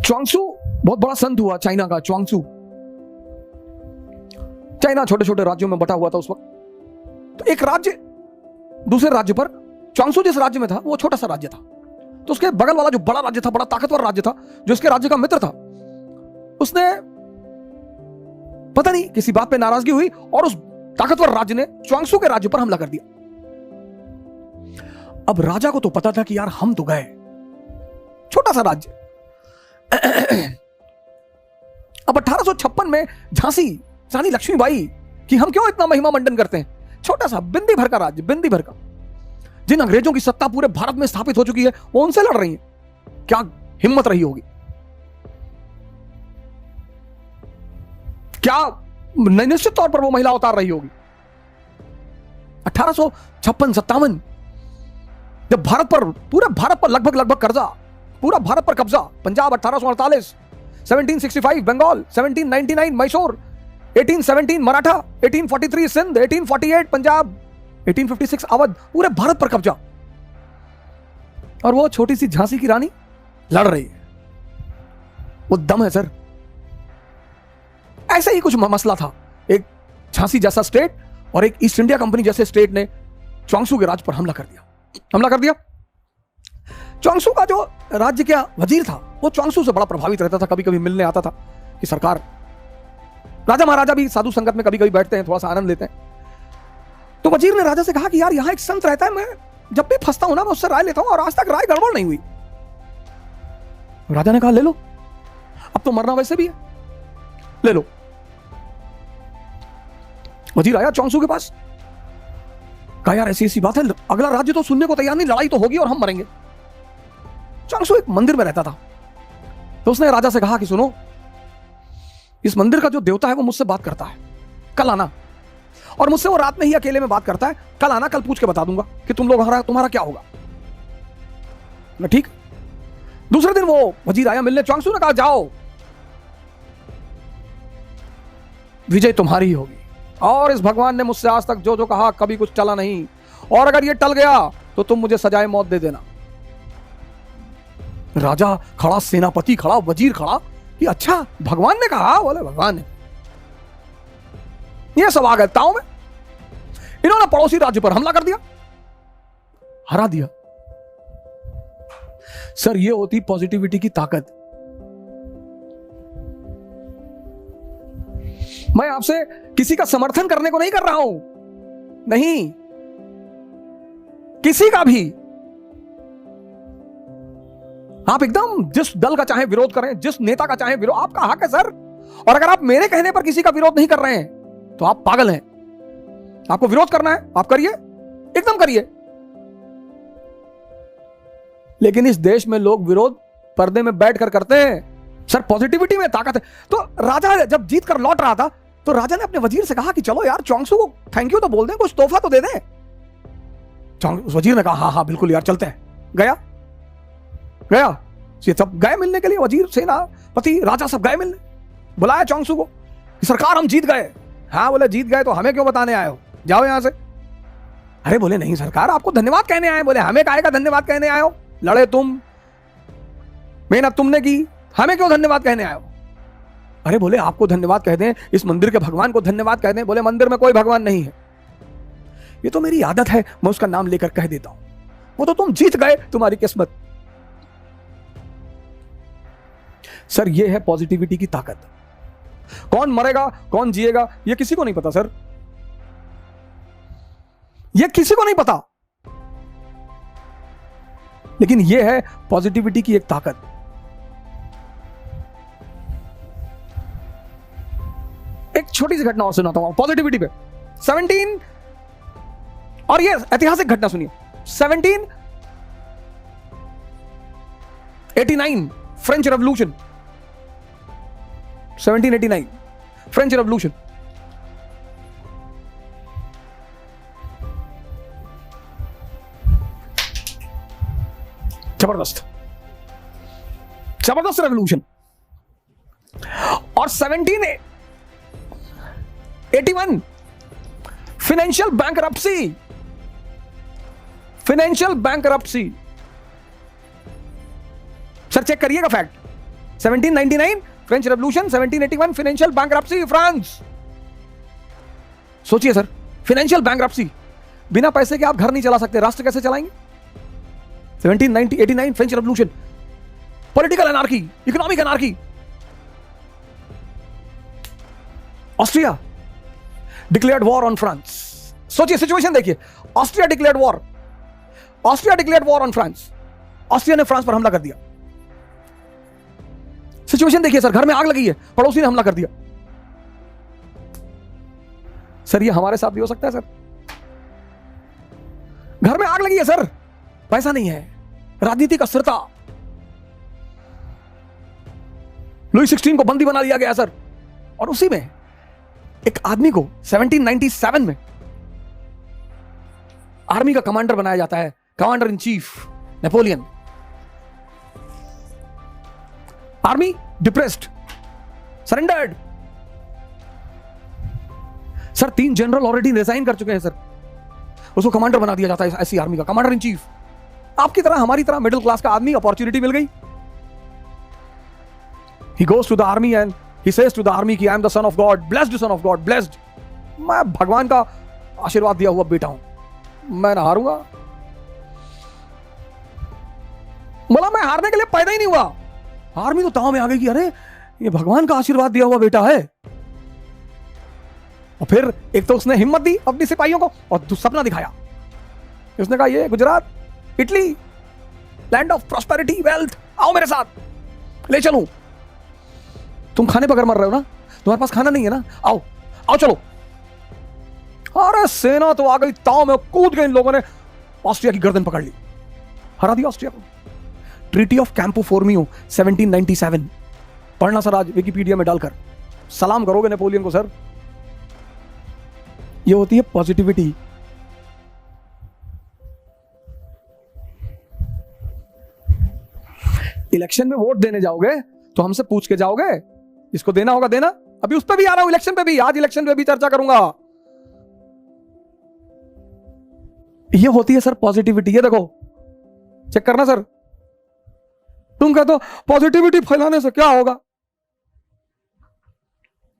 च्वांगसू बहुत बड़ा संत हुआ चाइना का। च्वांगसू, चाइना छोटे छोटे राज्यों में बटा हुआ था उस वक्त। तो एक राज्य दूसरे राज्य पर, च्वांगसू जिस राज्य में था वो छोटा सा राज्य था, तो उसके बगल वाला जो बड़ा राज्य था, बड़ा ताकतवर राज्य था, जो इसके राज्य का मित्र था, उसने पता नहीं किसी बात पे नाराजगी हुई और उस ताकतवर राज्य ने च्वांगसू के राज्य पर हमला कर दिया। अब राजा को तो पता था कि यार हम तो गए, छोटा सा राज्य। अब 1856 में झांसी रानी लक्ष्मीबाई कि हम क्यों इतना महिमा मंडन करते हैं, छोटा सा बिंदी भर का राज्य, बिंदी भर का, जिन अंग्रेजों की सत्ता पूरे भारत में स्थापित हो चुकी है, वो उनसे लड़ रही है। क्या हिम्मत रही होगी, क्या निश्चित तौर पर वो महिला उतार रही होगी। 1856-57 जब भारत पर, पूरे भारत पर लगभग कर्जा, पूरा भारत पर कब्जा, पंजाब 1848, 1765 बंगाल, 1799 मैसूर, 1817 मराठा, 1843 सिंध, 1848 पंजाब, 1856 अवध, पूरे भारत पर कब्जा। और वो छोटी सी झांसी की रानी लड़ रही है। वो दम है सर। ऐसा ही कुछ मसला था। एक झांसी जैसा स्टेट और एक ईस्ट इंडिया कंपनी जैसे स्टेट ने च्वांगसू के राज्य पर हमला कर दिया। च्वांगसू का जो राज्य का वजीर था वो च्वांगसू से बड़ा प्रभावित रहता था, कभी कभी मिलने आता था कि सरकार, राजा महाराजा भी साधु संगत में कभी कभी बैठते हैं, थोड़ा सा आनंद लेते हैं। तो वजीर ने राजा से कहा कि यार यहां एक संत रहता है, मैं जब भी फंसता हूं ना मैं उससे राय लेता हूं और आज तक राय गड़बड़ नहीं हुई। राजा ने कहा ले लो, अब तो मरना वैसे भी है, ले लो। वजीर आया च्वांगसू के पास, कहा यार ऐसी ऐसी बात है, अगला राज्य तो सुनने को तैयार नहीं, लड़ाई तो होगी और हम मरेंगे। च्वांगसू एक मंदिर में रहता था, तो उसने राजा से कहा कि सुनो, इस मंदिर का जो देवता है वो मुझसे बात करता है, कल आना, और मुझसे वो रात में ही अकेले में बात करता है, कल आना, कल पूछ के बता दूंगा कि तुम्हारा क्या होगा। मैं ठीक। दूसरे दिन वो वजीर आया मिलने, च्वांगसू ने कहा जाओ, विजय तुम्हारी ही होगी, और इस भगवान ने मुझसे आज तक जो जो कहा कभी कुछ टला नहीं, और अगर ये टल गया तो तुम मुझे सजाए मौत दे देना। राजा खड़ा, सेनापति खड़ा, वजीर खड़ा कि अच्छा भगवान ने कहा, बोले भगवान ने। ये सब आ गए ताऊ में, इन्होंने पड़ोसी राज्य पर हमला कर दिया, हरा दिया। सर ये होती पॉजिटिविटी की ताकत। मैं आपसे किसी का समर्थन करने को नहीं कर रहा हूं, नहीं, किसी का भी। आप एकदम जिस दल का चाहे विरोध करें, जिस नेता का चाहे विरोध, आपका हक है सर। और अगर आप मेरे कहने पर किसी का विरोध नहीं कर रहे हैं तो आप पागल हैं। आपको विरोध करना है आप करिए, एकदम करिए। लेकिन इस देश में लोग विरोध पर्दे में बैठकर करते हैं। सर पॉजिटिविटी में ताकत है। तो राजा जब जीत कर लौट रहा था तो राजा ने अपने वजीर से कहा कि चलो यार च्वांगसू को थैंक यू तो बोल दें, कुछ तोहफा तो दे दें। वजीर ने कहा हाँ हाँ बिल्कुल यार चलते हैं। गया ये सब गए मिलने के लिए, वजीर, सेनापति, राजा सब गए मिलने। बुलाया च्वांगसू को, सरकार हम जीत गए। हाँ बोले जीत गए तो हमें क्यों बताने आए हो, जाओ यहां से। अरे बोले नहीं सरकार, आपको धन्यवाद कहने आए। बोले हमें काहे का धन्यवाद कहने आए हो, लड़े तुम, मेहनत तुमने की, हमें क्यों धन्यवाद कहने आए हो। अरे बोले आपको धन्यवाद कह दें, इस मंदिर के भगवान को धन्यवाद कह दें। बोले मंदिर में कोई भगवान नहीं है, ये तो मेरी आदत है, मैं उसका नाम लेकर कह देता हूं। वो तो तुम जीत गए, तुम्हारी किस्मत। सर ये है पॉजिटिविटी की ताकत। कौन मरेगा कौन जिएगा ये किसी को नहीं पता सर, ये किसी को नहीं पता, लेकिन ये है पॉजिटिविटी की एक ताकत। एक छोटी सी घटना और सुनाता हूं पॉजिटिविटी पे। 17 और ये ऐतिहासिक घटना सुनिए। 1789 फ्रेंच रेवोल्यूशन, 1789 फ्रेंच रेवोल्यूशन। जबरदस्त रेवोल्यूशन। और 1781 फाइनेंशियल बैंकरप्सी। सर चेक करिएगा fact, 1799 French revolution, 1781 financial bankruptcy France. सोचिए सर, फाइनेंशियल बैंकरप्सी, बिना पैसे के आप घर नहीं चला सकते, राष्ट्र कैसे चलाएंगे? 1789 French revolution, political anarchy, economic anarchy. Austria declared war on France. सोचिए सिचुएशन देखिए, Austria declared war on France. Austria ने फ्रांस पर हमला कर दिया। सिचुएशन देखिए सर, घर में आग लगी है, पड़ोसी ने हमला कर दिया। सर ये हमारे साथ भी हो सकता है सर। घर में आग लगी है सर, पैसा नहीं है, राजनीतिक अस्थिरता, लुई 16 को बंदी बना दिया गया सर। और उसी में एक आदमी को 1797 में आर्मी का कमांडर बनाया जाता है, commander in chief Napoleon. Army depressed, surrendered. Sir 3 general already resign कर चुके हैं सर, उसको कमांडर बना दिया जाता है ऐसी आर्मी का, कमांडर इन चीफ। आपकी तरह हमारी तरह मिडिल क्लास का आदमी, अपॉर्चुनिटी मिल गई। He goes to the army and he says to the army कि I am the son of God, blessed son of God, blessed। मैं भगवान का आशीर्वाद दिया हुआ बेटा हूं, मैं ना हारूंगा। बोला मैं हारने के लिए पैदा ही नहीं हुआ। आर्मी तो ताव में आ गई कि अरे ये भगवान का आशीर्वाद दिया हुआ बेटा है। और फिर एक तो उसने हिम्मत दी अपने सिपाहियों को, और सपना दिखाया। उसने कहा ये Gujarat, Italy, land of prosperity, wealth, आओ मेरे साथ, ले चलूं। तुम खाने बगैर मर रहे हो ना, तुम्हारे पास खाना नहीं है ना, आओ आओ चलो। अरे सेना तो आ गई, ताव में कूद गए इन लोगों ने, ऑस्ट्रिया की गर्दन पकड़ ली, हरा दिया ऑस्ट्रिया को। ट्रीटी ऑफ कैंपो फोर्मियो 1797, पढ़ना सर आज विकिपीडिया में डालकर, सलाम करोगे नेपोलियन को सर। ये होती है पॉजिटिविटी। इलेक्शन में वोट देने जाओगे तो हमसे पूछ के जाओगे, इसको देना होगा देना। अभी उस पर भी आ रहा हूं, इलेक्शन पे भी, आज इलेक्शन पे भी चर्चा करूंगा। ये होती है सर पॉजिटिविटी। ये देखो, चेक करना सर। तुम कहते हो पॉजिटिविटी फैलाने से क्या होगा,